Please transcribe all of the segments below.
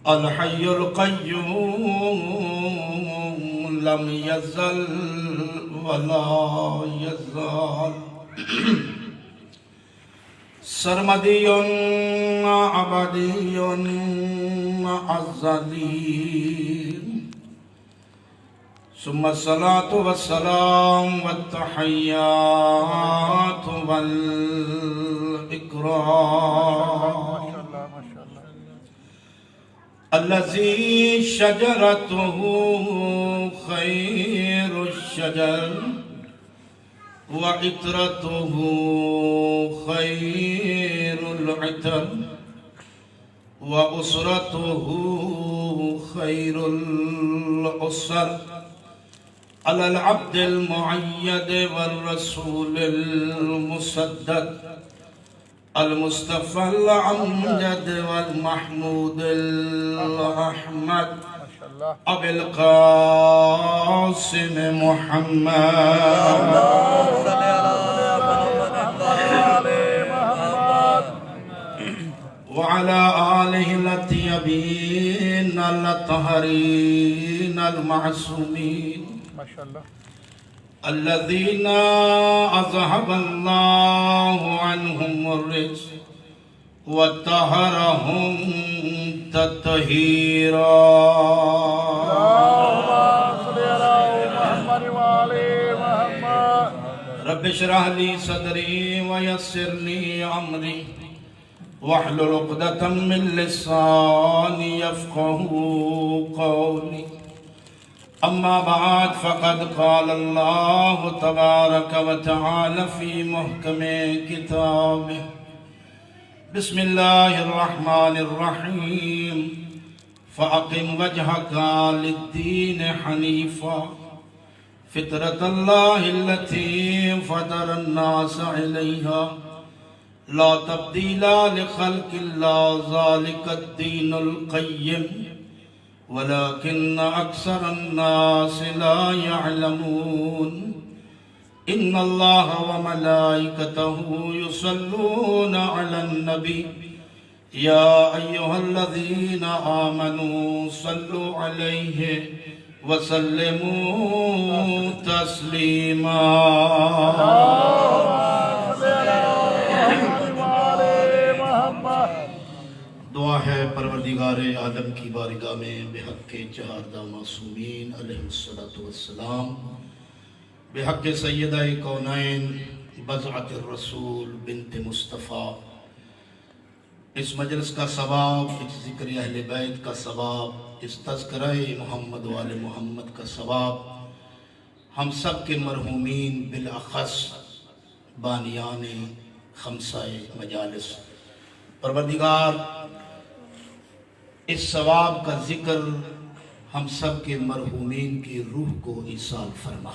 الحي القيوم لم يزل ولا يزال سرمدي أبدي أزلي ثم الصلاة والسلام والتحيات والإكرام الذي شجرته خير الشجر وعطرته خير العطر وأسرته خير الأسر على العبد المؤيد والرسول المسدد المصطفى الأمجد والمحمود الأحمد أبي القاسم محمد وعلى آله الطيبين الطاهرين المعصومين الذين أذهب الله عنهم الرجس وطهرهم تطهيرا. رب اشرح لي صدري ويسر لي أمري واحلل عقدة من لساني يفقهوا قولي. أما بعد فقد قال الله تبارك وتعالى في محكم كتابه بسم الله الرحمن الرحيم فأقم وجهك للدين حنيفا فطرة الله التي فطر الناس عليها لا تبديل لخلق الله ذلك الدين القيم ولكن أكثر الناس لا يعلمون. إن الله وملائكته يصلون على النبي يا أيها الذين آمنوا صلوا عليه وسلموا تسليما. دعا ہے پروردگار عالم کی بارگاہ میں بحق چہاردہ معصومین علیہ السلام، بحق سیدہ کونین بضعت الرسول بنت مصطفیٰ، اس مجلس کا ثواب، اس ذکر اہل بیت کا ثواب، اس تذکرہ محمد و آل محمد کا ثواب ہم سب کے مرحومین بالاخص بانیان خمسہ مجالس پروردگار اس ثواب کا ذکر ہم سب کے مرحومین کی روح کو ایصال فرما.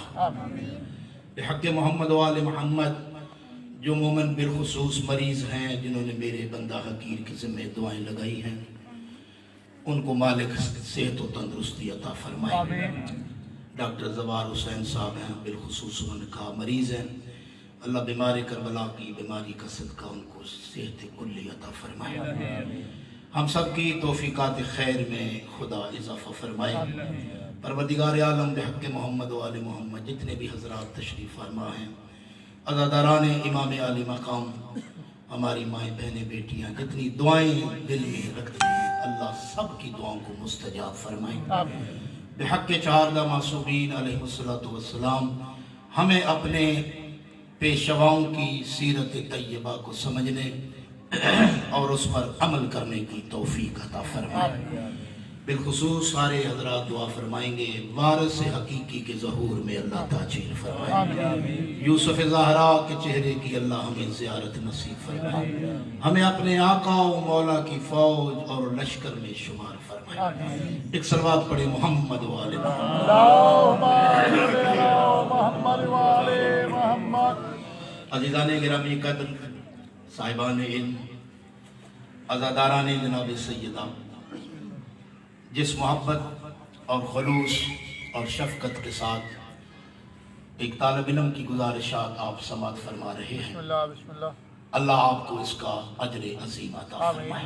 بحق محمد و آل محمد جو مومن بالخصوص مریض ہیں جنہوں نے میرے بندہ حقیر کی ذمہ دعائیں لگائی ہیں ان کو مالک صحت و تندرستی عطا فرمائے. ڈاکٹر زوار حسین صاحب ہیں بالخصوص انہوں نے کہا مریض ہیں، اللہ بیمار کربلا کی بیماری کا صدقہ ان کو صحت کلی عطا فرمائے. ہم سب کی توفیقات خیر میں خدا اضافہ فرمائے. پروردگار عالم بحق محمد و آل محمد جتنے بھی حضرات تشریف فرما ہیں، عزاداران امام عالی مقام، ہماری مائیں بہنیں بیٹیاں جتنی دعائیں دل میں رکھتی ہیں اللہ سب کی دعاؤں کو مستجاب فرمائے. بحق چہاردہ معصومین علیہ السلام ہمیں اپنے پیشواؤں کی سیرت طیبہ کو سمجھنے اور اس پر عمل کرنے کی توفیق عطا فرمائے. بالخصوص سارے حضرات دعا فرمائیں گے وارث حقیقی کے ظہور میں اللہ تاجیل فرمائے. یوسف زہرا کے چہرے کی اللہ ہمیں زیارت نصیب فرمائے. ہمیں اپنے آقا و مولا کی فوج اور لشکر میں شمار فرمائے. ایک صلوات پڑھے محمد و آل محمد. عزیزان گرامی قدر، صاحبان علم، عزاداران جناب سیدہ، جس محبت اور خلوص اور شفقت کے ساتھ ایک طالب علم کی گزارشات آپ سماعت فرما رہے ہیں، اللہ آپ کو اس کا اجر عظیم عطا فرمائے.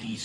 30,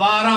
12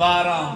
12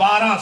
12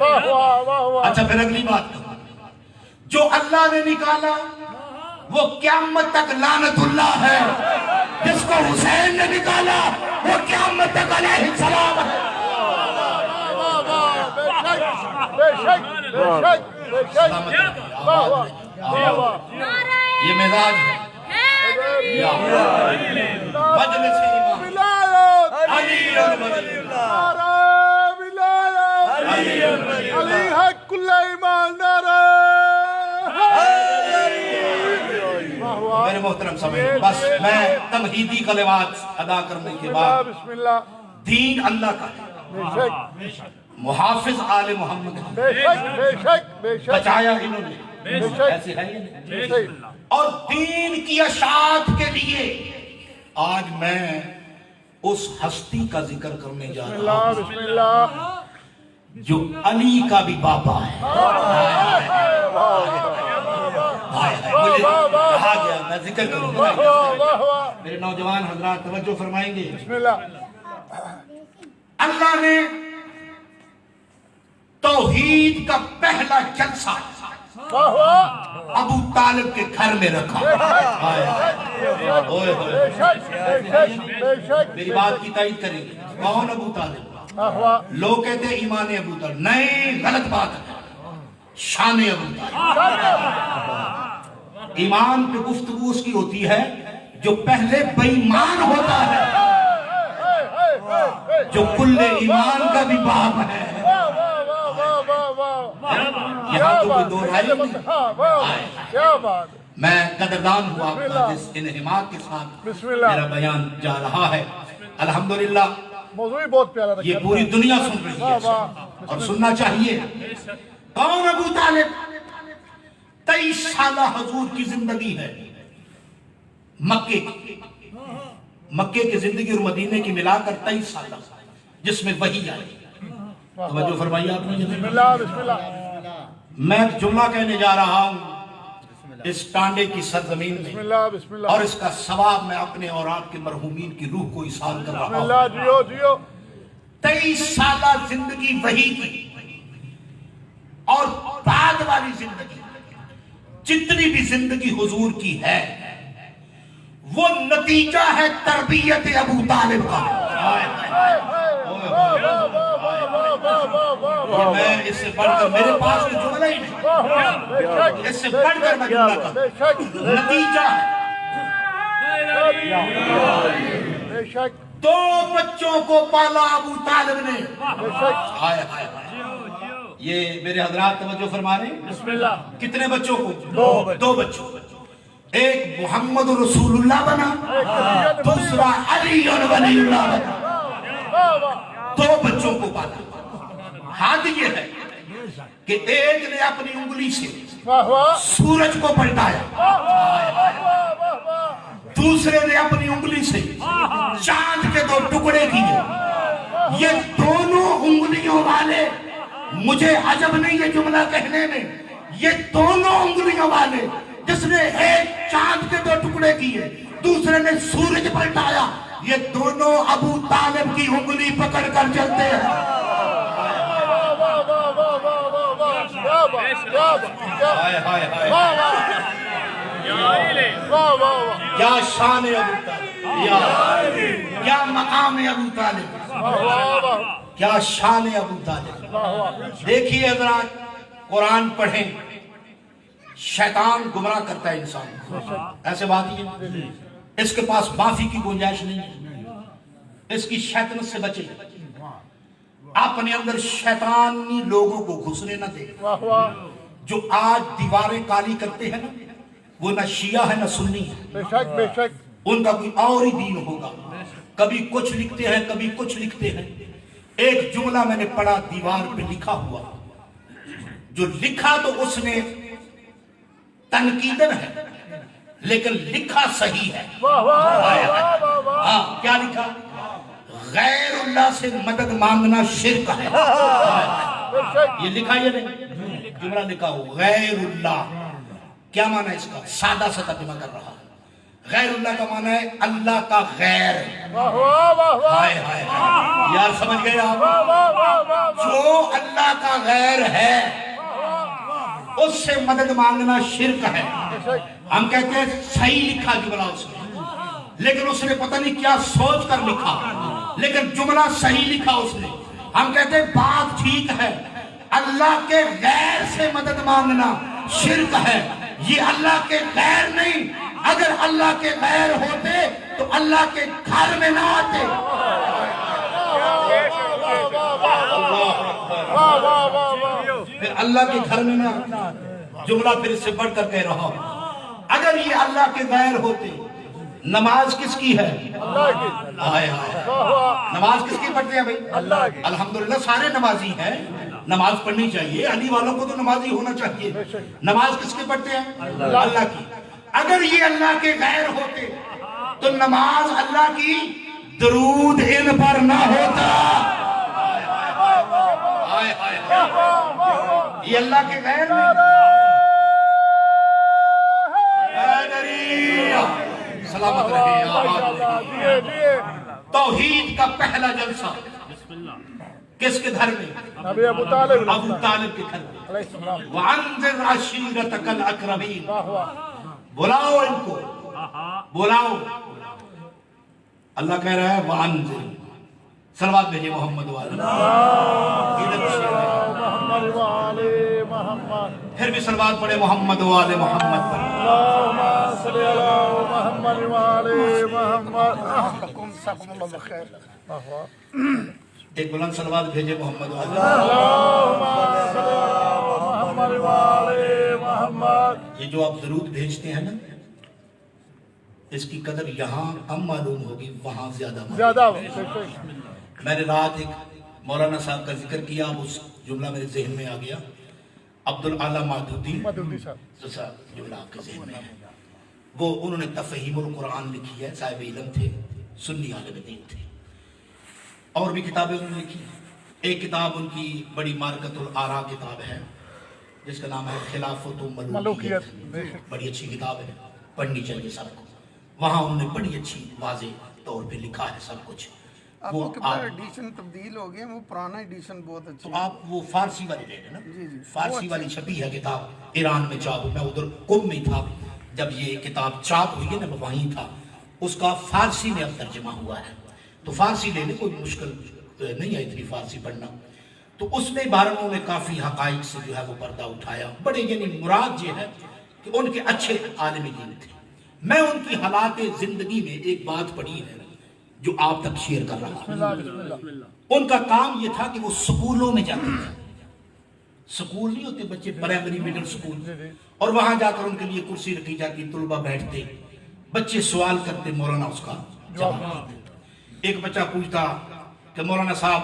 اچھا پھر اگلی بات، جو اللہ نے نکالا وہ قیامت تک لعنت اللہ ہے، جس کو حسین نے نکالا وہ قیامت تک علیہ السلام ہے۔ یہ مزاج ہے مجلس امام علی علی حق کل ایمان نعرہ۔ میرے محترم سمجھ، بس میں تمہیدی کلمات ادا کرنے کے بعد، بسم اللہ، دین اللہ کا ہے، بے شک محافظ آل محمد ہے، بے شک بے شک بے شک بچایا انہوں نے، بے شک ایسے ہے یہ نہیں؟ بے شک۔ اور دین کی اشاعت کے لیے آج میں اس ہستی کا ذکر کرنے جا بسم رہا اللہ ہوں بسم اللہ۔ جو علی کا بھی بابا ہے۔ مجھے کہا گیا میں ذکر کروں گا، میرے نوجوان حضرات توجہ فرمائیں گے۔ بسم اللہ۔ اللہ نے توحید کا پہلا جلسہ ابو طالب کے گھر میں رکھا۔ بے شک بے شک بے شک۔ میری بات کی تائید کریں گے، کون ابو طالب؟ لوگ کہتے ہیں ایمان ابو طالب، نہیں، غلط بات ہے، شان ابو طالب۔ ایمان پہ گفتگو اس کی ہوتی ہے جو پہلے بے ایمان ہوتا ہے، جو کل ایمان کا بھی باپ ہے۔ یہاں تو کوئی دو رائے نہیں۔ کیا بات ہے۔ میں قدردان ہوں آپ کا جس انہماک کے ساتھ بسم اللہ۔ میرا بیان جا رہا ہے۔ الحمدللہ موضوع بہت پیارا رکھا۔ یہ پوری دنیا سن رہی ہے اور سننا چاہیے۔ کون ابو طالب؟ 23 سالہ حضور کی زندگی ہے، مکے کی زندگی اور مدینے کی ملا کر 23 سالہ، جس میں وحی آئی۔ توجہ فرمائیے آپ نے۔ بسم اللہ بسم اللہ۔ میں ایک جملہ کہنے جا رہا ہوں اس ٹانڈے کی سرزمین بسم میں، اللہ بسم اللہ۔ اور اس کا ثواب میں اپنے اور آپ کے مرحومین کی روح کو ایصال کر بسم رہا اللہ، ہوں۔ جیو جیو۔ 23 سالہ زندگی وحی کی اور بعد والی زندگی، جتنی بھی زندگی حضور کی ہے وہ نتیجہ ہے تربیت ابو طالب کا۔ میں اس سے بڑھ کر، میرے پاس کوئی جملہ ہی نہیں، اس سے بڑھ کر میں جملہ کا نتیجہ ہے۔ بے شک 2 بچوں کو پالا ابو طالب نے۔ بے شک۔ ہائے ہائے ہائے۔ یہ میرے حضرات توجہ فرما رہے ہیں۔ بسم اللہ۔ کتنے بچوں کو؟ 2 بچوں۔ ایک محمد رسول اللہ بنا، دوسرا علی ولی اللہ بنا۔ 2 بچوں کو پالا۔ حد یہ ہے کہ ایک نے اپنی انگلی سے سورج کو پلٹایا، دوسرے نے اپنی انگلی سے چاند کے 2 ٹکڑے کیے۔ یہ دونوں انگلیوں والے، مجھے عجب نہیں یہ جملہ کہنے میں، یہ دونوں انگلیوں والے، جس نے ایک چاند کے 2 ٹکڑے کیے، دوسرے نے سورج پلٹایا، یہ دونوں ابو طالب کی انگلی پکڑ کر چلتے ہیں۔ کیا شان ابو طالب، کیا مقام ابو طالب، کیا شان ابو طالب۔ دیکھیے حضرات، قرآن پڑھیں، شیطان گمراہ کرتا ہے انسان کو، ایسے بات ہی ہے، اس کے پاس معافی کی گنجائش نہیں ہے، اس کی شیطنت سے بچے، اپنے اندر شیطانی لوگوں کو گھسنے نہ دے۔ جو آج دیواریں کالی کرتے ہیں نا، وہ نہ شیعہ ہے نہ سنی ہے، بے شک بے شک۔ ان کا کوئی اور ہی دین ہوگا، کبھی کچھ لکھتے ہیں کبھی کچھ لکھتے ہیں۔ ایک جملہ میں نے پڑھا دیوار پہ لکھا ہوا، جو لکھا تو اس نے تنقیدن ہے لیکن لکھا صحیح ہے۔ ہاں کیا لکھا؟ غیر اللہ سے مدد مانگنا شرک ہے۔ یہ لکھا یہ نہیں، جملہ لکھا ہو غیر اللہ، کیا معنی اس کا؟ سادہ سا ترجمہ کر رہا ہے، غیر اللہ کا معنی ہے اللہ کا غیر. واہ واہ واہ واہ ہائے ہائے یار سمجھ گئے آپ؟ واہ واہ واہ واہ. جو اللہ کا غیر ہے اس سے مدد مانگنا شرک ہے. بے شک. ہم کہتے ہیں صحیح لکھا جملہ اس نے، لیکن اس نے پتہ نہیں کیا سوچ کر لکھا، لیکن جملہ صحیح لکھا اس نے. ہم کہتے ہیں بات ٹھیک ہے، اللہ کے غیر سے مدد مانگنا شرک ہے. یہ اللہ کے غیر نہیں، اگر اللہ کے غیر ہوتے تو اللہ کے گھر میں نہ آتے. واہ واہ واہ واہ. پھر اللہ کے گھر میں نہ، جملہ پھر اس سے بڑھ کر کہہ رہا ہوں، اگر یہ اللہ کے غیر ہوتے، نماز کس کی ہے؟ اللہ کی. آئے آئے واہ واہ. نماز کس کی پڑھتے ہیں بھائی؟ اللہ کی. الحمدللہ سارے نمازی ہیں، نماز پڑھنی چاہیے، علی والوں کو تو نمازی ہونا چاہیے. نماز کس کی پڑھتے ہیں؟ اللہ کی. اگر یہ اللہ کے غیر ہوتے تو نماز اللہ کی، درود ان پر نہ ہوتا. آئے آئے یہ اللہ کے غیر میں. سلامت رہے آباد رہے. دیے دیے. توحید کا پہلا جلسہ کس کے گھر میں؟ نبی ابو طالب ابو طالب کے گھر میں. علیہ السلام. وَأَنذِرْ عَشِيرَتَكَ الْأَقْرَبِينَ. واہ واہ. بلاؤ ان کو، بلاؤ. اللہ کہہ رہا ہے وَأَنذِرْ. صلوات بھیجے محمد والے. محمد والے محمد. پھر بھی صلوات پڑھے محمد والے محمد پر. اللهم صل على محمد وعلى محمد. جزاكم الله بخير. واہ واہ. ایک بلند صلوات بھیجے محمد والے. اللهم صل على محمد وعلى محمد. یہ جو آپ درود بھیجتے ہیں نا، اس کی قدر یہاں کم معلوم ہوگی، وہاں زیادہ معلوم. زیادہ. میں نے رات ایک مولانا صاحب کا ذکر کیا، اس جملہ میرے ذہن میں آ گیا. عبدالعالی مادودی مدودی صاحب. صاحب جملہ آپ کے ذہن میں ہے. وہ انہوں نے تفہیم القرآن لکھی ہے، صاحب علم تھے، سنی عالم دین تھے. اور بھی کتابیں انہوں نے لکھی. ایک کتاب ان کی بڑی مارکت الآراء کتاب ہے، جس کا نام ہے خلافت و ملوکیت. بڑی اچھی کتاب ہے، پڑھنی چاہیے سب کو. وہاں انہوں نے بڑی اچھی واضح طور پہ لکھا ہے سب کچھ. آپ وہ کو کتنا ایڈیشن تبدیل ہو گئے ہیں، وہ پرانا ایڈیشن بہت تو اچھا ہے. آپ وہ فارسی والی لے لیں نا. جی جی. فارسی والی چھپی ہے کتاب ایران میں چاپ. میں ادھر قم میں تھا جب یہ کتاب چاپ ہوئی ہے نا، میں وہیں تھا. اس کا فارسی میں اب ترجمہ ہوا ہے، تو فارسی لے لیں، کوئی مشکل نہیں ہے اتنی فارسی پڑھنا. تو اس میں بارہوں نے کافی حقائق سے جو ہے وہ پردہ اٹھایا. بڑے یعنی مراد یہ ہے کہ ان کے اچھے عالم دین تھے. میں ان کی حالات زندگی میں ایک بات پڑھی ہے جو آپ تک شیئر کر رہا ہوں. ان کا کام یہ تھا کہ وہ سکولوں میں جاتے تھے. سکول نہیں ہوتے بچے، پرائمری مڈل سکول، اور وہاں جا کر ان کے لیے کرسی رکھی جاتی، طلبہ بیٹھتے، بچے سوال کرتے، مولانا اس کا جواب دیتے. ایک بچہ پوچھتا کہ مولانا صاحب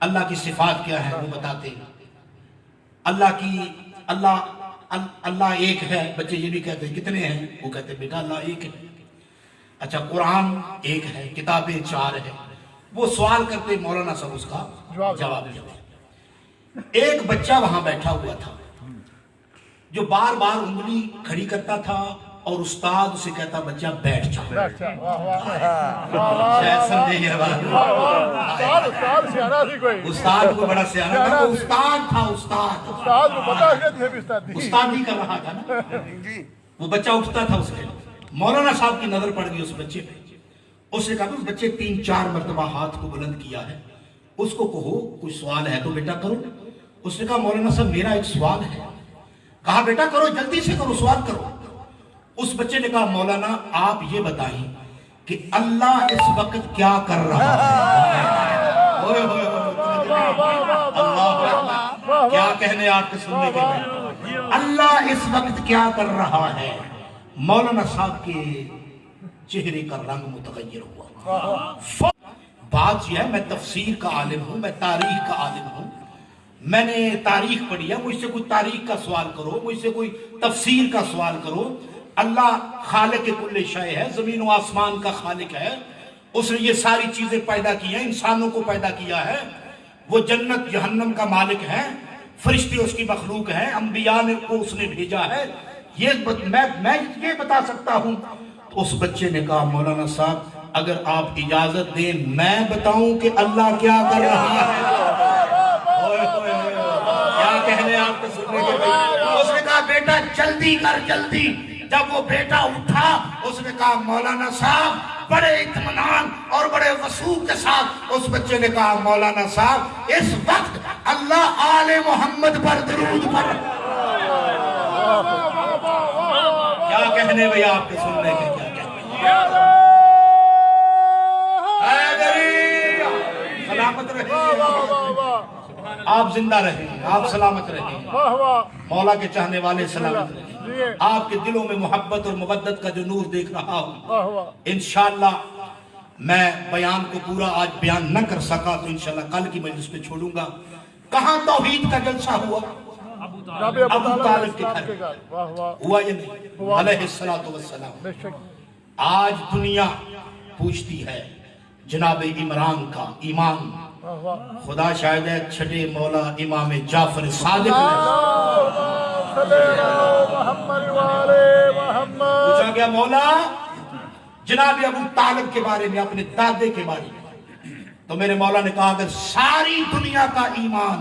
اللہ کی صفات کیا ہے، وہ بتاتے. اللہ ایک ہے. بچے یہ بھی کہتے کتنے ہیں، وہ کہتے بیٹا اللہ ایک ہے. اچھا قرآن ایک ہے، کتابیں 4 ہیں. وہ سوال کرتے، مولانا صاحب اس کا جواب دیتے. ایک بچہ وہاں بیٹھا ہوا تھا جو بار بار انگلی کھڑی کرتا تھا، اور استاد اسے کہتا بچہ بیٹھ جا. شاید سمجھے یہ بات. استاد سیانا سی کوئی. استاد کو بڑا سیانا تھا، وہ استاد تھا. استاد کو پتا ہے کہ بھی استاد نہیں. استاد ہی کر رہا تھا نا. جی. وہ بچہ اٹھتا تھا، اس کے مولانا صاحب کی نظر پڑ گئی اس بچے پہ. اس نے کہا اس بچے 3-4 مرتبہ ہاتھ کو بلند کیا ہے، اس کو کہو کوئی سوال ہے تو بیٹا کرو. اس نے کہا مولانا صاحب میرا ایک سوال ہے. کہا بیٹا کرو، جلدی سے کرو، سوال کرو. اس بچے نے کہا مولانا آپ یہ بتائیں کہ اللہ اس وقت کیا کر رہا ہے. اللہ کیا کہنے آپ کے سننے کے لیے. اللہ اس وقت کیا کر رہا ہے. مولانا صاحب کے چہرے کا رنگ متغیر ہوا. بات یہ ہے میں تفسیر کا عالم ہوں، میں تاریخ کا عالم ہوں، میں نے تاریخ پڑھی ہے. مجھ سے کوئی تاریخ کا سوال کرو، مجھ سے کوئی تفسیر کا سوال کرو. اللہ خالق کل شے ہے، زمین و آسمان کا خالق ہے. اس نے یہ ساری چیزیں پیدا کی ہیں، انسانوں کو پیدا کیا ہے. وہ جنت جہنم کا مالک ہے، فرشتے اس کی مخلوق ہیں، انبیاء نے کو اس نے بھیجا ہے. میں یہ بتا سکتا ہوں. اس بچے نے کہا مولانا صاحب اگر آپ اجازت دیں میں بتاؤں کہ اللہ کیا کر رہا ہے. کیا کہنے آپ کو سننے کے بعد اس نے کہا بیٹا جلدی کر جلدی. جب وہ بیٹا اٹھا اس نے کہا مولانا صاحب بڑے اطمینان اور بڑے وثوق کے ساتھ اس بچے نے کہا مولانا صاحب اس وقت اللہ آل محمد پر درود پڑھ. کیا کہنے بھئی آپ کے سننے کے کیا کہنے. سلامت رہے آپ زندہ رہیں آپ سلامت رہیں مولا کے چاہنے والے سلامت رہیں. آپ کے دلوں میں محبت اور مودت کا جو نور دیکھ رہا ہوں انشاءاللہ میں بیان کو پورا آج بیان نہ کر سکا تو انشاءاللہ کل کی مجلس پہ چھوڑوں گا. کہاں توحید کا جلسہ ہوا؟ ابو طالب کے گھر ہوا یا نہیں علیہ السلام. آج دنیا پوچھتی ہے جناب عمران کا ایمان خدا شاید ہے چھٹے مولا امام جعفر صادق پوچھا گیا مولا جناب ابو طالب کے بارے میں اپنے دادے کے بارے میں تو میرے مولا نے کہا اگر ساری دنیا کا ایمان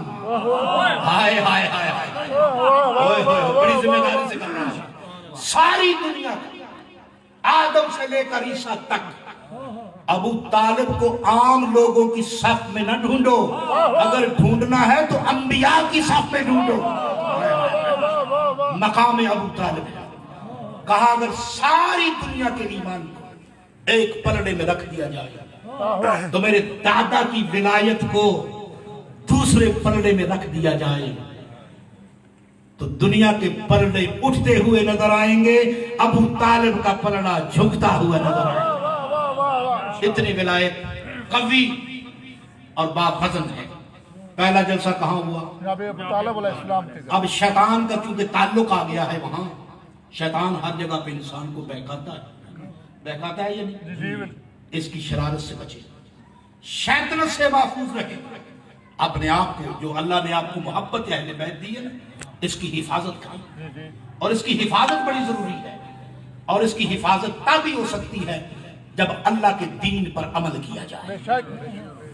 ہائے ہائے ہائے ہائے بڑی ذمہ داری سے کرنا ہے ساری دنیا آدم سے لے کر عیسیٰ تک ابو طالب کو عام لوگوں کی صف میں نہ ڈھونڈو اگر ڈھونڈنا ہے تو انبیاء کی صف میں ڈھونڈو. مقام ابو طالب کہا اگر ساری دنیا کے ایمان کو ایک پلڑے میں رکھ دیا جائے تو میرے دادا کی ولایت کو دوسرے پلڑے میں رکھ دیا جائے تو دنیا کے پلڑے اٹھتے ہوئے نظر آئیں گے ابو طالب کا پلڑا جھکتا ہوا نظر آئے گا. اتنی ولایت قوی اور باوزن ہے. پہلا جلسہ کہاں ہوا؟ ابو طالب علیہ السلام کے گھر. اب شیطان کا چونکہ تعلق آ گیا ہے وہاں شیطان ہر جگہ پہ انسان کو بہکاتا ہے یا نہیں؟ اس کی شرارت سے بچے شیطنت سے محفوظ رہے اپنے آپ کو جو اللہ نے آپ کو محبت اہل بیت دی ہے نا اس کی حفاظت کریں اور اس کی حفاظت بڑی ضروری ہے اور اس کی حفاظت تبھی ہو سکتی ہے جب اللہ کے دین پر عمل کیا جائے.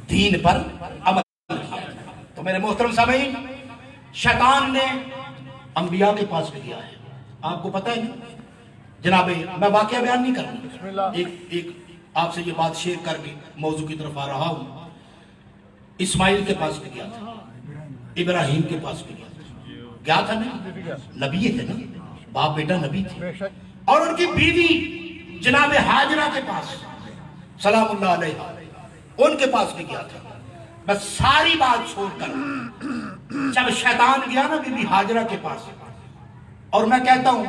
دین پر عمل کیا جائے. تو میرے محترم سامعین شیطان نے انبیاء کے پاس بھی گیا ہے آپ کو پتہ ہے جناب میں واقعہ بیان نہیں کروں ایک آپ سے یہ بات شیئر کر کے موضوع کی طرف آ رہا ہوں. اسماعیل کے پاس بھی گیا تھا ابراہیم کے پاس بھی گیا تھا نا نبی تھے نا باپ بیٹا نبی تھے اور ان کی بیوی جناب حاجرہ کے پاس سلام اللہ علیہ ان کے پاس بھی گیا تھا. بس ساری بات چھوڑ کر جب شیطان گیا نا بی بی حاجرہ کے پاس اور میں کہتا ہوں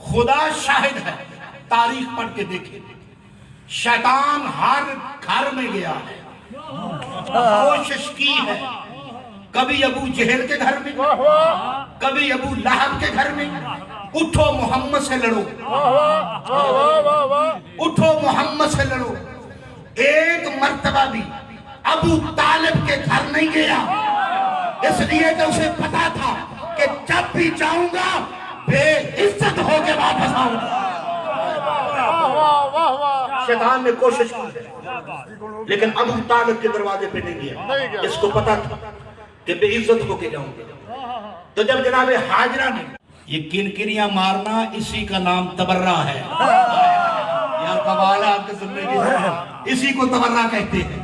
خدا شاہد ہے تاریخ پڑھ کے دیکھیں شیطان ہر گھر میں گیا ہے کوشش کی ہے کبھی ابو جہل کے گھر میں کبھی ابو لہب کے گھر میں اٹھو محمد سے لڑو اٹھو محمد سے لڑو. ایک مرتبہ بھی ابو طالب کے گھر نہیں گیا اس لیے کہ اسے پتا تھا کہ جب بھی جاؤں گا بے عزت ہو کے واپس آؤں گا. شیطان نے کوشش کی لیکن ابو طالب کے دروازے پہ نہیں گیا اس کو پتا تھا کہ بے عزت ہو کے جاؤں گا. تو جب جناب حاجرہ نے یہ کنکریاں مارنا اسی کا نام تبرہ ہے یار کمال ہے آپ کے سننے کی اسی کو تبرہ کہتے ہیں.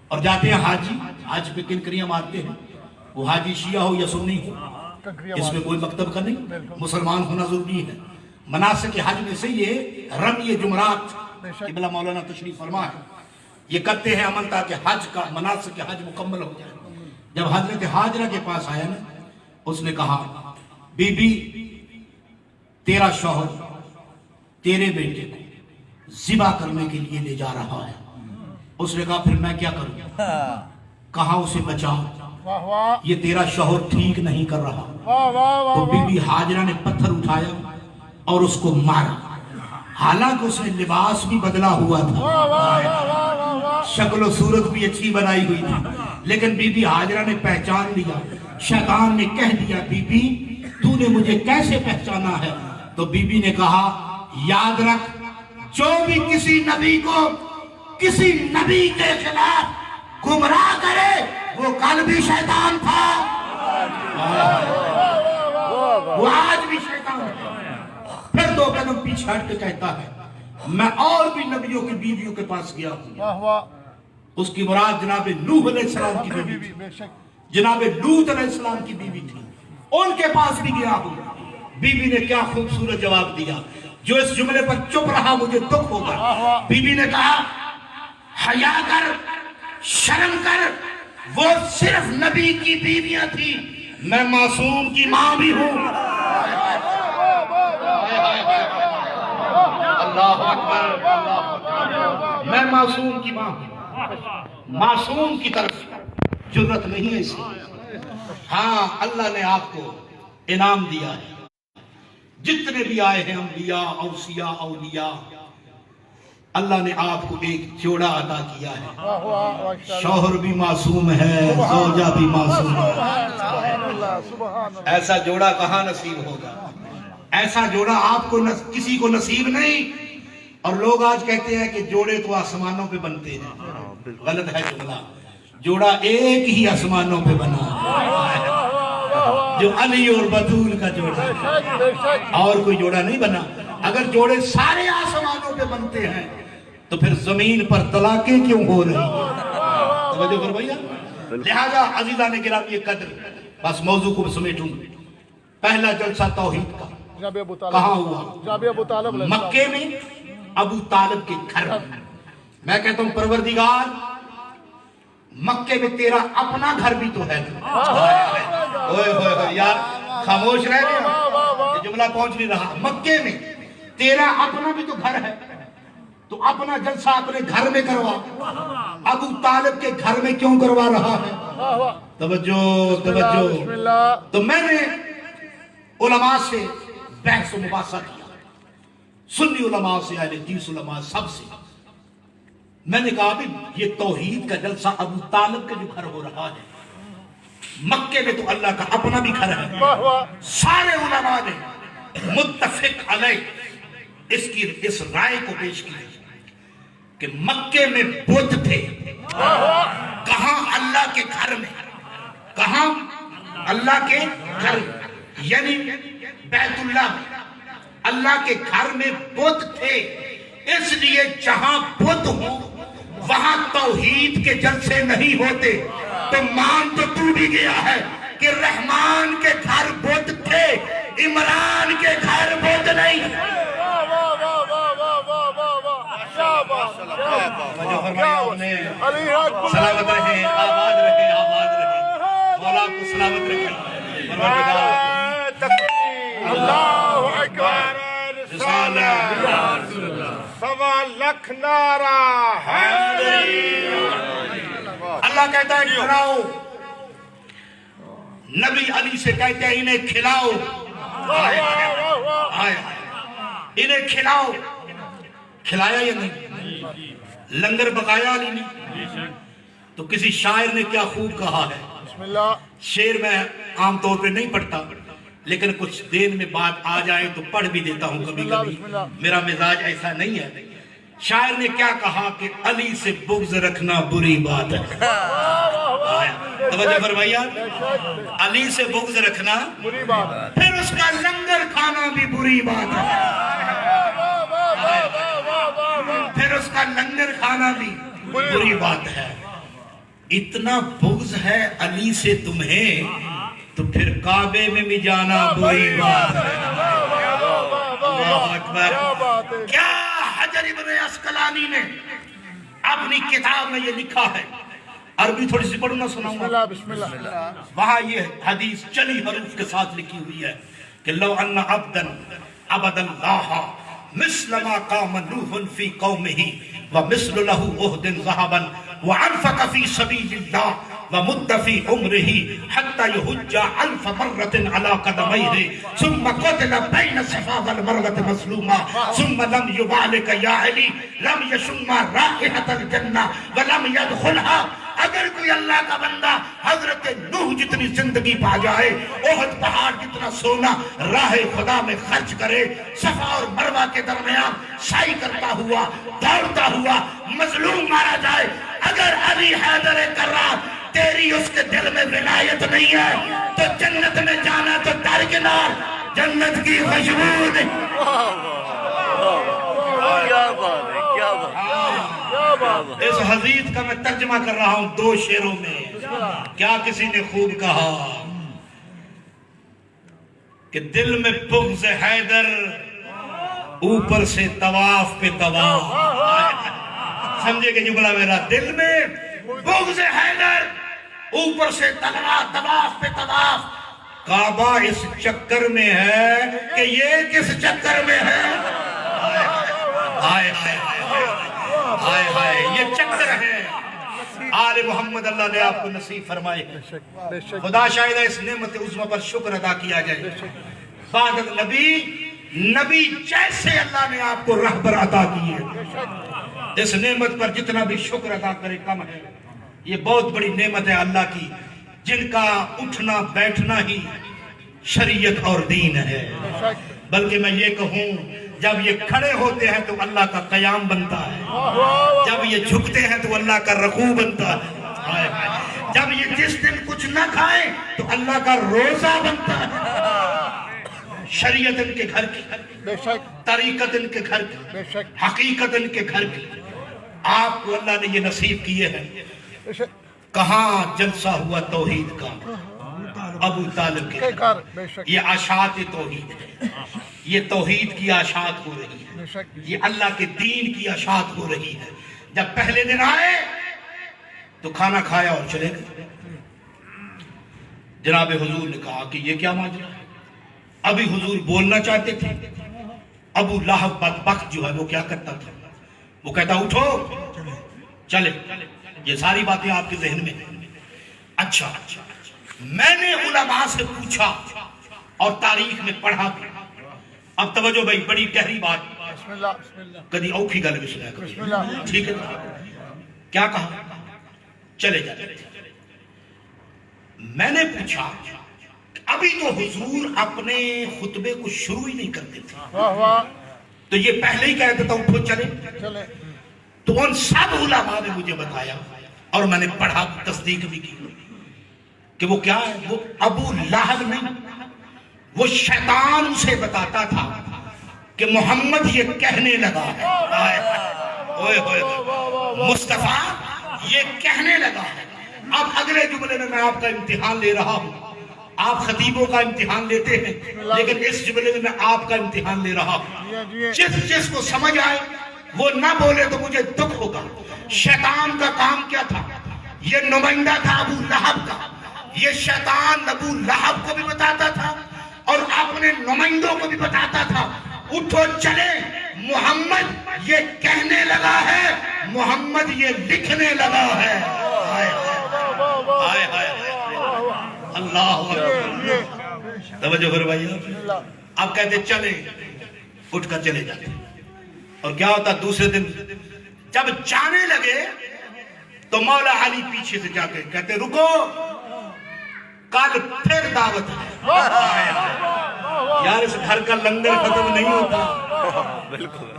اور جاتے ہیں حاج پہ کنکریاں مارتے ہیں وہ حاجی شیعہ ہو یا سنی ہو اس میں کوئی مکتب کا نہیں مسلمان ہونا ضروری ہے. مناسک حج میں سے یہ رمی جمرات قبلہ مولانا تشریف فرما ہے یہ کرتے ہیں عمل تاکہ حج کا مناسک حج مکمل ہو جائے. جب حضرت حاجرہ کے پاس آیا نا اس نے کہا بی بی تیرا شوہر تیرے بیٹے کو ذبح کرنے کے لیے لے جا رہا ہے. اس نے کہا پھر میں کیا کروں کہا اسے بچاؤ یہ تیرا شوہر ٹھیک نہیں کر رہا. تو بی بی حاجرہ نے پتھر اٹھایا اور اس کو مارا حالانکہ اس نے لباس بھی بدلا ہوا تھا شکل و صورت بھی اچھی بنائی ہوئی تھی لیکن بی بی حاجرہ نے پہچان لیا. شیطان نے کہہ دیا بی بی تو نے مجھے کیسے پہچانا ہے؟ تو بی بی نے کہا یاد رکھ جو بھی کسی نبی کو کسی نبی کے خلاف گمراہ کرے وہ کل بھی شیطان تھا، وہ آج بھی شیطان ہے۔ پھر 2 قدم پیچھے ہٹ کے کہتا ہے میں اور بھی نبیوں کی بیویوں کے پاس گیا ہوں۔ واہ واہ، اس کی مراد جناب نوح علیہ السلام کی بیوی تھی، بے شک، جناب لوط علیہ السلام کی بیوی تھی، ان کے پاس بھی گیا ہوں۔ بی بی نے کیا خوبصورت جواب دیا، جو اس جملے پر چپ رہا مجھے دکھ ہوگا۔ بی بی نے کہا حیا کر، شرم کر، وہ صرف نبی کی بیویاں تھی، میں معصوم کی ماں بھی ہوں۔ اللہ اکبر، میں معصوم کی ماں ہوں، معصوم کی طرف جرت نہیں ہے اس کی۔ ہاں اللہ نے آپ کو انعام دیا ہے، جتنے بھی آئے ہیں انبیاء، اوصیاء، اولیاء، اللہ نے آپ کو ایک جوڑا عطا کیا ہے۔ واہ واہ، ماشاء اللہ، شوہر بھی معصوم ہے، زوجہ بھی معصوم ہے۔ سبحان اللہ، سبحان اللہ، ایسا جوڑا کہاں نصیب ہوگا؟ ایسا جوڑا آپ کو کسی کو نصیب نہیں۔ اور لوگ آج کہتے ہیں کہ جوڑے تو آسمانوں پہ بنتے ہیں، غلط ہے جملہ۔ جوڑا ایک ہی آسمانوں پہ بنا ہے، جو علی اور بطول کا جوڑا ہے، بے شک، اور کوئی جوڑا نہیں بنا۔ اگر جوڑے سارے آسمانوں پہ بنتے ہیں تو پھر زمین پر طلاقیں کیوں ہو رہی ہیں؟ توجہ فرمائیے۔ لہذا عزیزان گرامی قدر، بس موضوع کو سمیٹوں۔ پہلا جلسہ توحید کا جناب ابو طالب، کہاں ہوا؟ جناب ابو طالب علیہ السلام، مکے میں ابو طالب کے گھر میں۔ میں کہتا ہوں پروردگار مکے میں تیرا اپنا گھر بھی تو ہے نا۔ اوئے ہوئے ہوئے یار خاموش رہ گئے، یہ جملہ پہنچ نہیں رہا۔ مکے میں تیرا اپنا بھی تو گھر ہے، تو اپنا جلسہ اپنے گھر میں کروا، ابو طالب کے گھر میں کیوں کروا رہا ہے؟ واہ واہ، توجہ بسم توجہ۔ اللہ، تو میں نے علماء سے بحث و مباحثہ کیا، سنی علماء سے، اہل حدیث علماء، سب سے۔ میں نے کہا بھی یہ توحید کا جلسہ ابو طالب کا جو گھر ہو رہا ہے، مکے میں تو اللہ کا اپنا بھی گھر ہے۔ واہ واہ، سارے علماء نے متفق علیہ اس رائے کو پیش کی کہ مکے میں بت تھے۔ کہاں؟ اللہ کے گھر میں۔ کہاں؟ اللہ کے گھر میں، یعنی بیت اللہ میں، اللہ کے گھر میں بت تھے۔ اس لیے جہاں بت ہوں وہاں توحید کے جلسے نہیں ہوتے۔ تو مان تو بھی گیا ہے کہ رحمان کے گھر بت تھے، عمران کے گھر بت نہیں۔ واہ واہ واہ واہ واہ واہ واہ، شاباش، علی حق، سلامت رہے، آباد رہے، آباد رہے، مولا آپ کو سلامت رکھے۔ اللہ اکبر، سوا لکھ نعرہ حیدری۔ اللہ کہتا ہے کھلاؤ، نبی علی سے کہتے ہیں انہیں کھلاؤ، انہیں کھلاؤ۔ کھلایا یا نہیں؟ لنگر پکایا علی نے؟ تو کسی شاعر نے کیا خوب کہا ہے، بسم اللہ، شعر میں عام طور پہ نہیں پڑھتا لیکن کچھ دن میں بات آ جائے تو پڑھ بھی دیتا ہوں کبھی کبھی، میرا مزاج ایسا نہیں ہے۔ شاعر نے کیا کہا کہ علی سے بغض رکھنا بری بات ہے۔ توجہ فرمائیے، علی سے بغض رکھنا بری بات ہے، پھر اس کا لنگر کھانا بھی بری بات ہے، پھر اس کا لنگر کھانا بھی بری بات ہے۔ اتنا بغض ہے علی سے تمہیں تو پھر کعبے میں بھی جانا بری بات ہے۔ اللہ اکبر۔ کیا حجر ابن عسقلانی نے اپنی کتاب میں یہ لکھا ہے، عربی تھوڑی سی پڑھنا سناؤں گا۔ بسم اللہ، وہاں یہ حدیث چلی حروف کے ساتھ لکھی ہوئی ہے کہ لو ان عبدا عبد اللہ مثل ما قام نوح فی قومہ ومثل له عہد ذهبا وانفق فی سبیل اللہ ومد فی عمرہ حتی یحج 1000 مرۃ علی قدمیہ ثم قتل بین الصفا والمروہ مظلوما ثم لم یبالک یا علی لم یشم رائحۃ الجنہ ولم يدخلها اگر کوئی اللہ کا بندہ حضرت نوح جتنی زندگی پا جائے، احد پہاڑ جتنا سونا راہ خدا میں خرچ کرے، صفا اور مروہ کے درمیان سعی کرتا ہوا، دوڑتا ہوا، مظلوم مارا جائے، اگر ابھی حیدر کرار تیری اس کے دل میں ولایت نہیں ہے تو جنت میں جانا تو درکنار، جنت کی خوشبو نہیں۔ کیا بات ہے، کیا بات ہے۔ اس حدیث کا میں ترجمہ کر رہا ہوں 2 شعروں میں۔ کیا کسی نے خوب کہا کہ دل میں بغض حیدر، اوپر سے طواف پہ طواف۔ سمجھے کہ جملہ میرا، دل میں بغض حیدر، اوپر سے طواف پہ طواف۔ کعبہ اس چکر میں ہے کہ یہ کس چکر میں ہے؟ ہائے ہائے ہائے ہائے، یہ چکر ہے۔ آل محمد اللہ نے آپ کو نصیب فرمائے ہیں۔ خدا شاہدہ اس نعمت عظمہ پر شکر ادا کیا جائے۔ بعد نبی جیسے اللہ نے آپ کو رہبر عطا کی ہے، اس نعمت پر جتنا بھی شکر ادا کرے کم ہے۔ یہ بہت بڑی نعمت ہے اللہ کی، جن کا اٹھنا بیٹھنا ہی شریعت اور دین ہے۔ بلکہ میں یہ کہوں، جب یہ کھڑے ہوتے ہیں تو اللہ کا قیام بنتا ہے، جب یہ جھکتے ہیں تو اللہ کا رکوع بنتا ہے، جب یہ جس دن کچھ نہ کھائیں تو اللہ کا روزہ بنتا ہے۔ شریعت ان کے گھر کی، طریقت ان کے گھر کی، حقیقت ان کے گھر کی، آپ کو اللہ نے یہ نصیب کیے ہیں۔ کہاں جلسہ ہوا توحید کا، ابو طالب کے گھر۔ یہ اشاعت توحید ہے، یہ توحید کی اشاعت ہو رہی ہے، یہ اللہ کے دین کی اشاعت ہو رہی ہے۔ جب پہلے دن آئے تو کھانا کھایا اور چلے گئے۔ جناب حضور نے کہا کہ یہ کیا ماجرا ہے؟ ابھی حضور بولنا چاہتے تھے۔ ابو لہب بدبخت جو ہے وہ کیا کرتا تھا؟ وہ کہتا اٹھو چلے۔ یہ ساری باتیں آپ کے ذہن میں ہیں۔ اچھا، میں نے علماء سے پوچھا اور تاریخ میں پڑھا بھی۔ اب توجہ بھائی، بڑی گہری بات، کدی اوکھی گل بھی سنا کرو، ٹھیک ہے؟ کیا کہا؟ چلے جاتے۔ میں نے پوچھا، ابھی تو حضور اپنے خطبے کو شروع ہی نہیں کرتے تھے، تو یہ پہلے ہی کہہ دیتا اٹھو چلے۔ تو ان سب علماء نے مجھے بتایا اور میں نے پڑھا، تصدیق بھی کی کہ وہ کیا ہے؟ وہ ابو لہب نہیں، وہ شیطان اسے بتاتا تھا کہ محمد یہ کہنے لگا ہے، مصطفیٰ یہ کہنے لگا ہے۔ اب اگلے جملے میں آپ کا امتحان لے رہا ہوں۔ آپ خطیبوں کا امتحان لیتے ہیں، لیکن اس جملے میں آپ کا امتحان لے رہا ہوں۔ جس کو سمجھ آئے وہ نہ بولے تو مجھے دکھ ہوگا۔ شیطان کا کام کیا تھا؟ یہ نمائندہ تھا ابو لہب کا، یہ شیطان ابو لہب کو بھی بتاتا تھا اور اپنے نمائندوں کو بھی بتاتا تھا، اٹھو چلے، محمد یہ کہنے لگا ہے، محمد یہ لکھنے لگا ہے۔ اللہ توجہ فرمائیے۔ اب کہتے چلے، اٹھ کر چلے جاتے، اور کیا ہوتا دوسرے دن جب جانے لگے تو مولا علی پیچھے سے جا کے کہتے رکو، کل پھر دعوت ہے۔ یار اس گھر کا لنگر ختم نہیں ہوتا،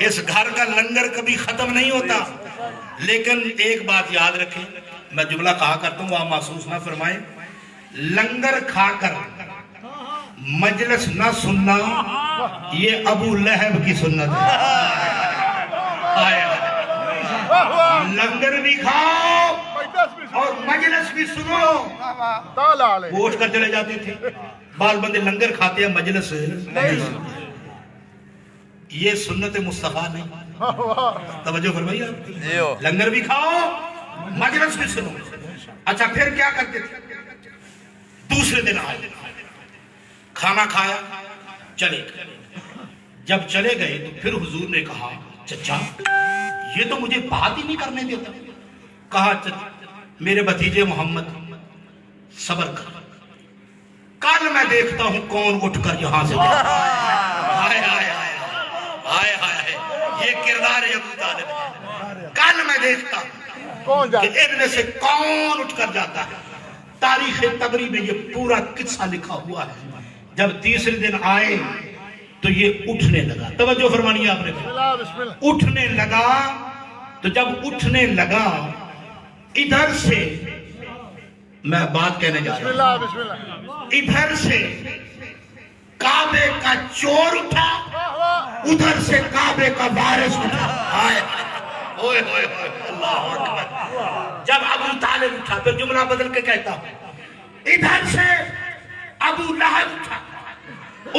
اس گھر کا لنگر کبھی ختم نہیں ہوتا۔ لیکن ایک بات یاد رکھیں، میں جملہ کہا کرتا ہوں، آپ محسوس نہ فرمائیں، لنگر کھا کر مجلس نہ سننا یہ ابو لہب کی سنت ہے۔ لنگر بھی کھاؤ اور مجلس بھی سنو۔ وہ اٹھ کر چلے جاتے تھے۔ بعض بندے لنگر کھاتے ہیں، مجلس نہیں سنتے۔ یہ سنت مصطفیٰ نہیں، توجہ فرمائیے آپ، لنگر بھی کھاؤ مجلس بھی سنو۔ اچھا پھر کیا کرتے تھے؟ دوسرے دن آئے، کھانا کھایا، چلے گئے۔ جب چلے گئے تو پھر حضور نے کہا چچا یہ تو مجھے بات ہی نہیں کرنے دیتا۔ کہا میرے بھتیجے محمد صبر کر، کل میں دیکھتا ہوں کون اٹھ کر یہاں سے ہائے ہائے ہائے ہائے ہائے، یہ کردار ہے ابو طالب، کل میں دیکھتا ہوں۔ کون کہ جاتا ان میں سے کون اٹھ کر جاتا ہے. تاریخ تبری میں یہ پورا قصہ لکھا ہوا ہے. جب تیسرے دن آئے تو یہ اٹھنے لگا. توجہ فرمانی آپ نے. بسم اللہ بسم اللہ اٹھنے لگا تو جب اٹھنے لگا ادھر سے میں بات کہنے جا بسم رہا ہوں. اللہ بسم اللہ ادھر سے کعبے کا چور اٹھا, ادھر سے کعبے کا وارث اٹھا. آئے ہوئے ہوئے ہوئے اللہ اکبر. جب ابو طالب اٹھا پھر جملہ بدل کے کہتا ہوں ادھر سے ابو لہب اٹھا,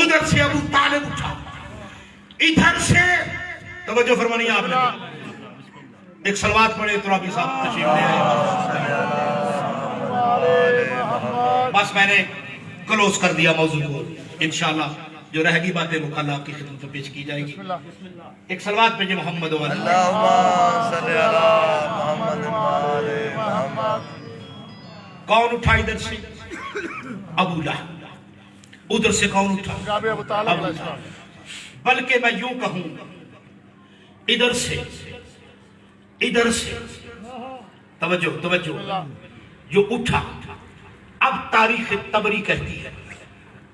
ادھر سے ابو طالب اٹھا, ادھر سے توجہ فرمانی آپ نے. ایک صلوات پڑھے تو رابی صاحب تشریف لے آئے. بس میں نے کلوز کر دیا موضوع کو. انشاءاللہ جو رہ گئی باتیں وہ کل آپ کی خدمت میں پیش کی جائے گی. ایک صلوات پہ جی محمد و علی. کون اٹھا ادھر سے؟ ابو لہب. ادھر سے کون اٹھا؟ جناب ابو طالب علیہ السلام. بلکہ میں یوں کہوں ادھر سے توجہ توجہ جو اٹھا. اب تاریخ تبری کہتی ہے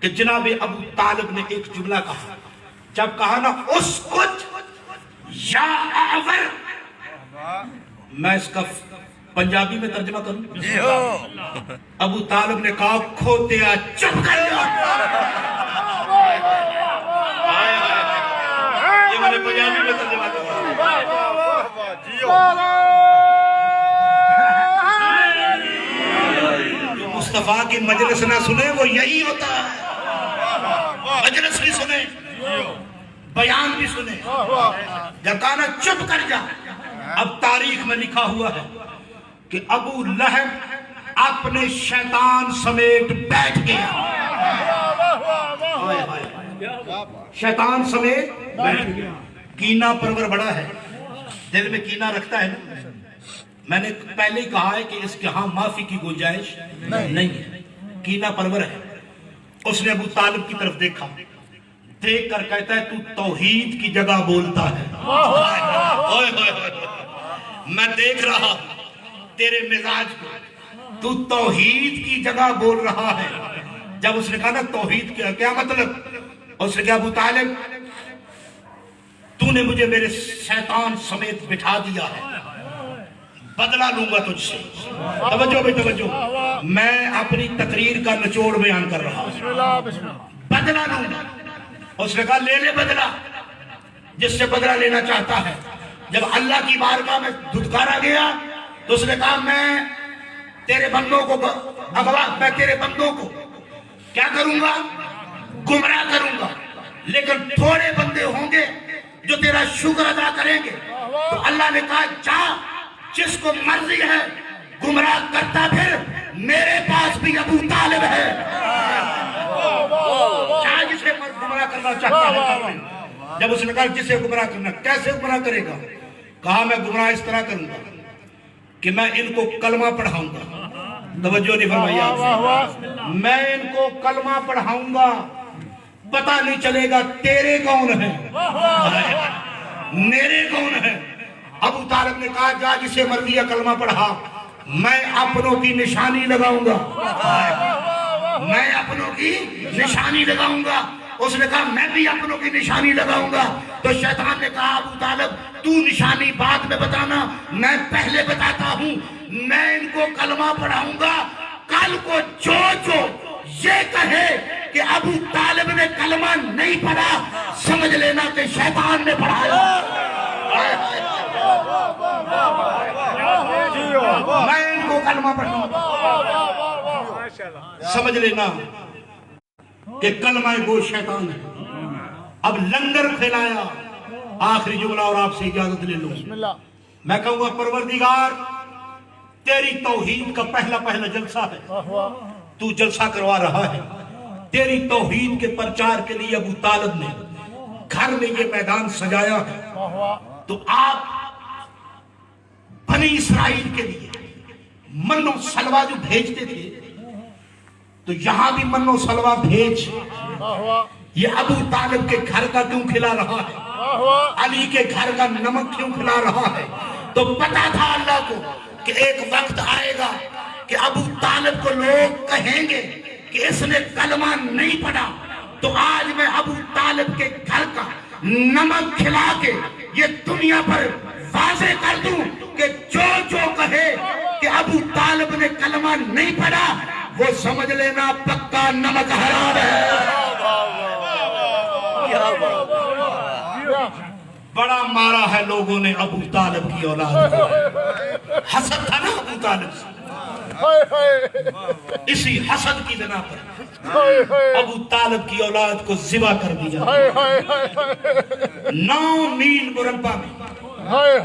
کہ جناب ابو طالب نے ایک جملہ کہا. جب کہا نا اسکت یا اعور, میں اس کا پنجابی میں ترجمہ کروں. ابو طالب نے کہا کھوتیا چپ کر جا. یہ میں نے پنجابی میں ترجمہ کروں. جو مصطفیٰ کی مجلس نہ سنے وہ یہی ہوتا ہے. مجلس بھی سنے, بیان بھی سنے. جب کہا نا چپ کر جا. اب تاریخ میں لکھا ہوا ہے کہ ابو لہب اپنے شیطان سمیت بیٹھ گیا. شیطان سمیت بیٹھ گیا. کینہ پرور بڑا ہے, دل میں کینہ رکھتا ہے نا. میں نے پہلے ہی کہا ہے کہ اس کے ہاں معافی کی گنجائش نہیں ہے. کینہ پرور ہے. اس نے ابو طالب کی طرف دیکھا, دیکھ کر کہتا ہے تو توحید کی جگہ بولتا ہے. میں دیکھ رہا تیرے مزاج کو, تو توحید کی جگہ بول رہا ہے. جب اس نے کہا نا توحید کیا مطلب, اس نے کہا ابو طالب تو نے مجھے میرے شیطان سمیت بٹھا دیا ہے, بدلہ لوں گا تجھ سے. توجہ بھی توجہ, میں اپنی تقریر کا نچوڑ بیان کر رہا ہوں. بسم اللہ بسم اللہ. بدلہ لوں گا. اس نے کہا لے لے بدلہ, جس سے بدلہ لینا چاہتا ہے. جب اللہ کی بارگاہ میں دھتکارا گیا تو اس نے کہا میں تیرے بندوں کو میں تیرے بندوں کو کیا کروں گا, گمراہ کروں گا, لیکن تھوڑے بندے ہوں گے جو تیرا شکر ادا کریں گے. تو اللہ نے کہا جا, جس کو مرضی ہے گمراہ کرتا پھر, میرے پاس بھی ابو طالب ہے. جا جسے گمراہ کرنا چاہتا ہے. جب اس نے کہا جسے گمراہ کرنا, کیسے گمراہ کرے گا؟ کہا میں گمراہ اس طرح کروں گا کہ میں ان کو کلمہ پڑھاؤں گا. توجہ نہیں فرمائی آپ نے. میں ان کو کلمہ پڑھاؤں گا, پتہ نہیں چلے گا تیرے کون ہیں میرے کون ہیں. ابو طالب نے کہا جا جسے مرضی ہے کلمہ پڑھا, میں اپنوں کی نشانی لگاؤں گا, میں اپنوں کی نشانی لگاؤں گا. اس نے کہا میں بھی اپنوں کی نشانی لگاؤں گا. تو شیطان نے کہا ابو طالب تو نشانی بعد میں بتانا, میں پہلے بتاتا ہوں. میں ان کو کلمہ پڑھاؤں گا, کل کو جو یہ کہے کہ ابو طالب نے کلمہ نہیں پڑھا, سمجھ لینا کہ شیطان نے پڑھایا. میں ان کو کلمہ پڑھاؤں گا, سمجھ لینا کہ کلمہ گو شیطان ہے. اب لنگر کھلایا. آخری جملہ اور آپ سے اجازت لے لوں. میں کہوں گا پروردگار تیری توحید کا پہلا جلسہ ہے, تو جلسہ کروا رہا ہے. تیری توحید کے پرچار کے لیے ابو طالب نے گھر میں یہ میدان سجایا ہے. تو آپ بنی اسرائیل کے لیے من و سلوہ جو بھیجتے تھے, تو یہاں بھی من و سلوہ بھیج. یہ ابو طالب کے گھر کا کیوں کھلا رہا ہے, علی کے گھر کا نمک کیوں کھلا رہا ہے؟ تو پتا تھا اللہ کو کہ ایک وقت آئے گا کہ ابو طالب کو لوگ کہیں گے کہ اس نے کلمہ نہیں پڑھا، تو آج میں ابو طالب کے گھر کا نمک کھلا کے یہ دنیا پر واضح کر دوں کہ جو کہے کہ ابو طالب نے کلمہ نہیں پڑھا وہ سمجھ لینا پکا نمک حرام ہے۔ بڑا مارا ہے لوگوں نے ابو طالب کی اولاد کو، حسد تھا نا ابو طالب سے، اسی حسد کی بنا پر ابو طالب کی اولاد کو ذبح کر دیا۔ 9 میل مربع میں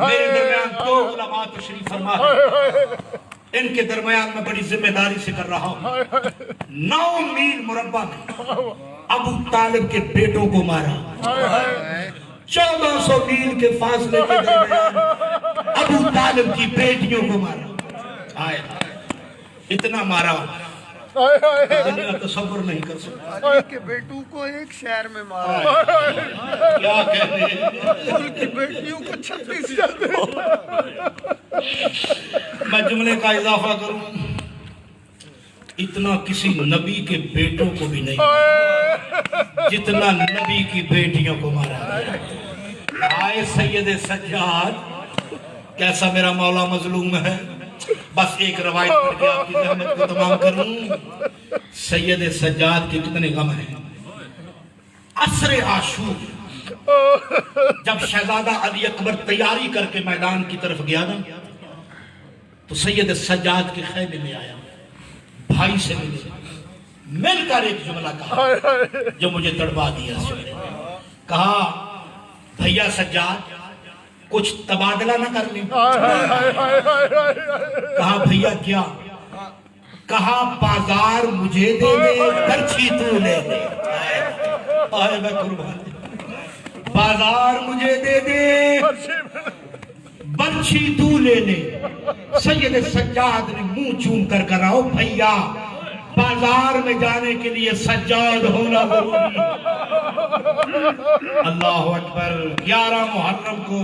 میرے درمیان 2 علماء تشریف فرما ہے، ان کے درمیان میں بڑی ذمہ داری سے کر رہا ہوں۔ 9 میل مربع میں ابو طالب کے بیٹوں کو مارا، 1400 میل کے فاصلے کے درمیان ابو طالب کی بیٹیوں کو مارا۔ آئے اتنا مارا دنیا تصور نہیں کر سکتا۔ علی کے بیٹوں کو ایک شہر میں مارا، کیا کہتے ہیں، ان کی بیٹیوں کو 36 میں جملے کا اضافہ کروں، اتنا کسی نبی کے بیٹوں کو بھی نہیں جتنا نبی کی بیٹیوں کو مارا۔ آئے سید سجاد، کیسا میرا مولا مظلوم ہے۔ بس ایک روایت پڑھ کے آپ کی زحمت کو تمام کروں۔ سید سجاد کے کتنے غم ہیں۔ عصر عاشور جب شہزادہ علی اکبر تیاری کر کے میدان کی طرف گیا نا، تو سید سجاد کے خیمے میں آیا، بھائی سے مل کر ایک جملہ کہا جو مجھے تڑپا دیا۔ کہا بھیا سجاد کچھ تبادلہ نہ کر لیں۔ کہا بھیا کیا؟ کہا بازار مجھے دے دے، برچھی تو لے لے۔ آئے میں قربان، بازار مجھے دے دے، برچھی تو لے لے۔ سید سجاد نے منہ چوم کر کراؤ، بھیا بازار میں جانے کے لیے سجاد ہونا ضروری۔ اللہ اکبر۔ 11 محرم کو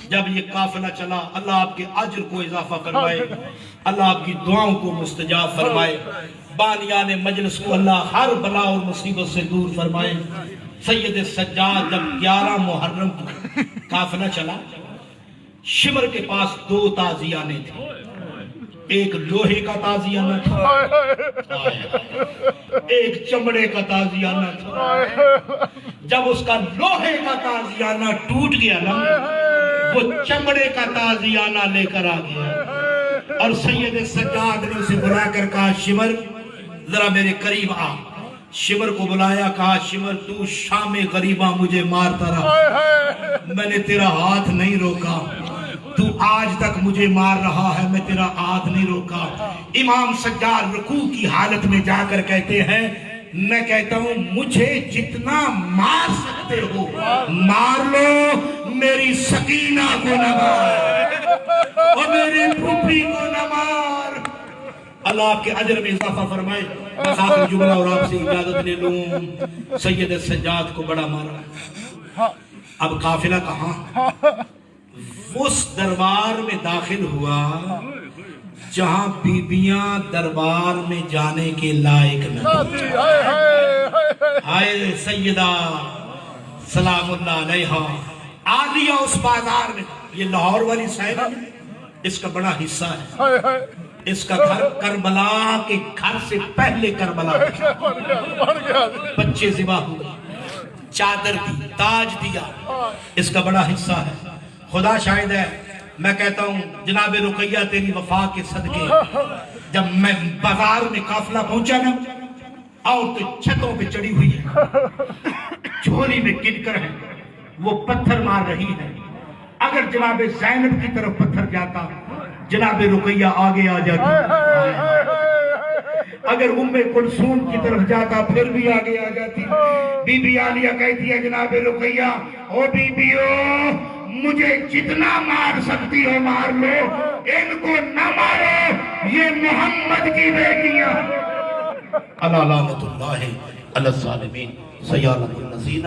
جب یہ قافلہ چلا، اللہ آپ کے اجر کو اضافہ فرمائے، اللہ آپ کی دعاؤں کو مستجاب فرمائے، بانیان مجلس کو اللہ ہر بلا اور مصیبت سے دور فرمائے۔ سید سجاد جب 11 محرم کو قافلہ چلا، شمر کے پاس 2 تازیانے تھے، ایک لوہے کا تازیانہ تھا، ایک چمڑے کا تازیانہ تھا۔ جب اس کا لوہے کا تازیانہ ٹوٹ گیا نا، وہ چمڑے کا تازیانہ لے کر آ گیا، اور سید سجاد نے اسے بلا کر کہا شمر ذرا میرے قریب آ۔ شمر کو بلایا، کہا شمر تو شام غریبہ مجھے مارتا رہا، میں نے تیرا ہاتھ نہیں روکا، تو آج تک مجھے مار رہا ہے، میں تیرا ہاتھ نہیں روکا۔ امام سجاد رکوع کی حالت میں جا کر کہتے ہیں، میں کہتا ہوں مجھے جتنا مار سکتے ہو مار لو، میری سکینہ کو نہ مار اور میری پھوپھی کو نہ مار۔ اللہ آپ کے اجر میں اضافہ فرمائے۔ بس آخر جملہ اور آپ سے اجازت لے لوں۔ سید سجاد کو بڑا مارا، اب قافلہ کہاں؟ اس دربار میں داخل ہوا جہاں بیبیاں دربار میں جانے کے لائق نہ تھیں۔ ہائے سیدہ سلام اللہ علیہا آ لیا اس بازار میں۔ یہ لاہور والی سائڈ ہے، اس کا بڑا حصہ ہے، اس کا گھر کربلا کے گھر سے پہلے کربلا ہے۔ بچے ذبح ہوئے، چادر دی، تاج دیا، اس کا بڑا حصہ ہے۔ خدا شاہد ہے، میں کہتا ہوں جناب رقیہ تیری وفا کے صدقے، جب میں بازار میں قافلہ پہنچا نا، عورتیں چھتوں پہ چڑھی ہوئی ہیں، جھولی میں کنکر ہے، وہ پتھر مار رہی ہے۔ اگر جناب زینب کی طرف پتھر جاتا، جناب رقیہ آگے آ جاتی، اگر ام کلثوم کی طرف جاتا پھر بھی آگے آ جاتی۔ بی بی عالیہ کہتی ہے جناب رقیہ، او بی بیو مجھے جتنا مار سکتی ہو مار لو، ان کو نہ مارو، یہ محمد کی بیٹیاں۔ اللہ لعنت اللہ علی الظالمین۔ سیالۃ الذین